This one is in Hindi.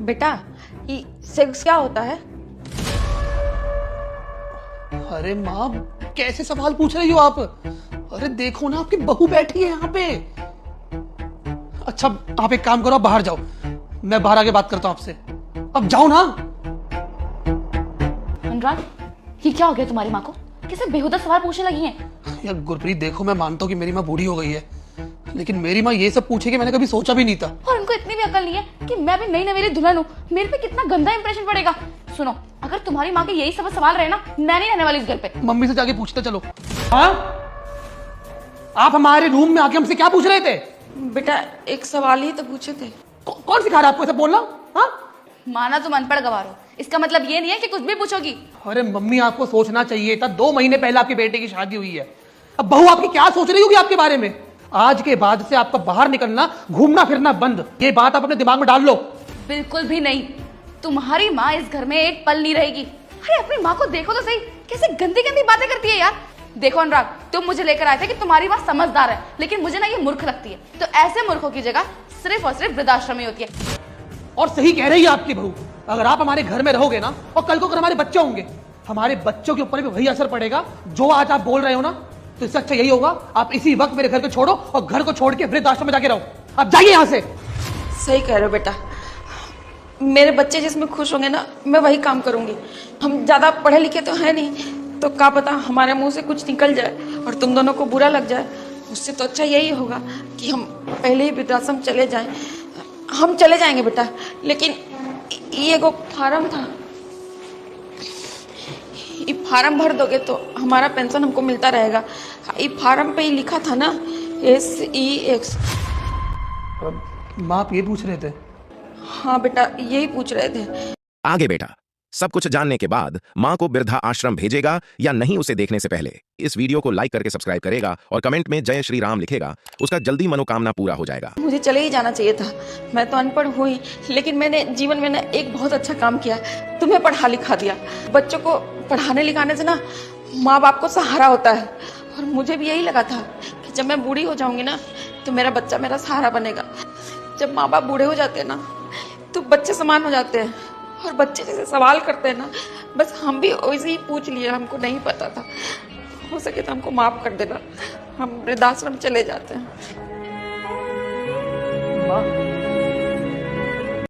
बेटा ये सेक्स क्या होता है? अरे माँ, कैसे सवाल पूछ रही हो आप? अरे देखो ना, आपकी बहू बैठी है यहाँ पे। अच्छा, आप एक काम करो, आप बाहर जाओ, मैं बाहर आके बात करता हूँ आपसे। अब जाओ ना। अनुराग, ये क्या हो गया तुम्हारी माँ को? कैसे बेहुदा सवाल पूछने लगी हैं? यार गुरप्रीत, देखो मैं मानता हूँ कि मेरी माँ बूढ़ी हो गई है, लेकिन मेरी माँ ये सब पूछेगी मैंने कभी सोचा भी नहीं था। और उनको इतनी भी अकल नहीं है कि मैं भी नई नवेली दुल्हन हूँ, मेरे पे कितना गंदा इंप्रेशन पड़ेगा। सुनो, अगर तुम्हारी माँ के यही सब सवाल रहे ना, मैं नहीं रहने वाली इस घर पे। मम्मी से जाके पूछते चलो। हाँ, आप हमारे रूम में आके हमसे क्या पूछ रहे थे? बेटा एक सवाल ही तो पूछे थे। कौन सिखा रहा है आपको ऐसा बोलना? हाँ, माना तुम अनपढ़ गवार हो, इसका मतलब ये नहीं है कि कुछ भी पूछोगी। अरे मम्मी, आपको सोचना चाहिए था, 2 महीने पहले आपके बेटे की शादी हुई है। अब बहू आपकी क्या सोच रही होगी आपके बारे में? आज के बाद से आपका बाहर निकलना, घूमना फिरना बंद। ये बात आप अपने दिमाग में डाल लो। बिल्कुल भी नहीं, तुम्हारी माँ इस घर में एक पल नहीं रहेगी। अरे अपनी माँ को देखो तो सही, कैसे गंदी गंदी बातें करती है यार। देखो अनुराग, तुम मुझे लेकर आए थे कि तुम्हारी माँ समझदार है, लेकिन मुझे ना ये मूर्ख लगती है। तो ऐसे मूर्खों की जगह सिर्फ और सिर्फ वृद्धाश्रम ही होती है। और सही कह रही है आपकी बहू। अगर आप हमारे घर में रहोगे ना, और कल को अगर हमारे बच्चे होंगे, हमारे बच्चों के ऊपर भी वही असर पड़ेगा जो आज आप बोल रहे हो ना। तो इससे अच्छा यही होगा, आप इसी वक्त मेरे घर को छोड़ो और घर को छोड़ के वृद्धाश्रम में जाके रहो। आप जाइए यहाँ से। सही कह रहे हो बेटा, मेरे बच्चे जिसमें खुश होंगे ना, मैं वही काम करूंगी। हम ज्यादा पढ़े लिखे तो है नहीं, तो क्या पता हमारे मुंह से कुछ निकल जाए और तुम दोनों को बुरा लग जाए। उससे तो अच्छा यही होगा कि हम पहले ही वृद्धाश्रम चले जाएं। हम चले जाएंगे बेटा, लेकिन ये एगो फार्म था, ये फार्म भर दोगे तो हमारा पेंशन हमको मिलता रहेगा। ये फार्म पे ही लिखा था ना, SEX। माँ, आप ये पूछ रहे थे? हाँ बेटा, यही पूछ रहे थे। आगे बेटा, सब कुछ जानने के बाद मां को वृद्धा आश्रम भेजेगा या नहीं, उसे देखने से पहले इस वीडियो को लाइक करके सब्सक्राइब करेगा और कमेंट में जय श्री राम लिखेगा। उसका जल्दी मनोकामना पूरा हो जाएगा। मुझे चले ही जाना चाहिए था, मैं तो अनपढ़ हुई, लेकिन मैंने जीवन में ना एक बहुत अच्छा काम किया, तुम्हें पढ़ा लिखा दिया। बच्चों को पढ़ाने लिखाने से ना माँ बाप को सहारा होता है। और मुझे भी यही लगा था कि जब मैं बूढ़ी हो जाऊंगी ना, तो मेरा बच्चा मेरा सहारा बनेगा। जब माँ बाप बूढ़े हो जाते हैं ना, तो बच्चे समान हो जाते हैं, और बच्चे जैसे सवाल करते हैं ना, बस हम भी वैसे ही पूछ लिए, हमको नहीं पता था। हो सके तो हमको माफ कर देना, हम वृद्धाश्रम चले जाते हैं। माँ,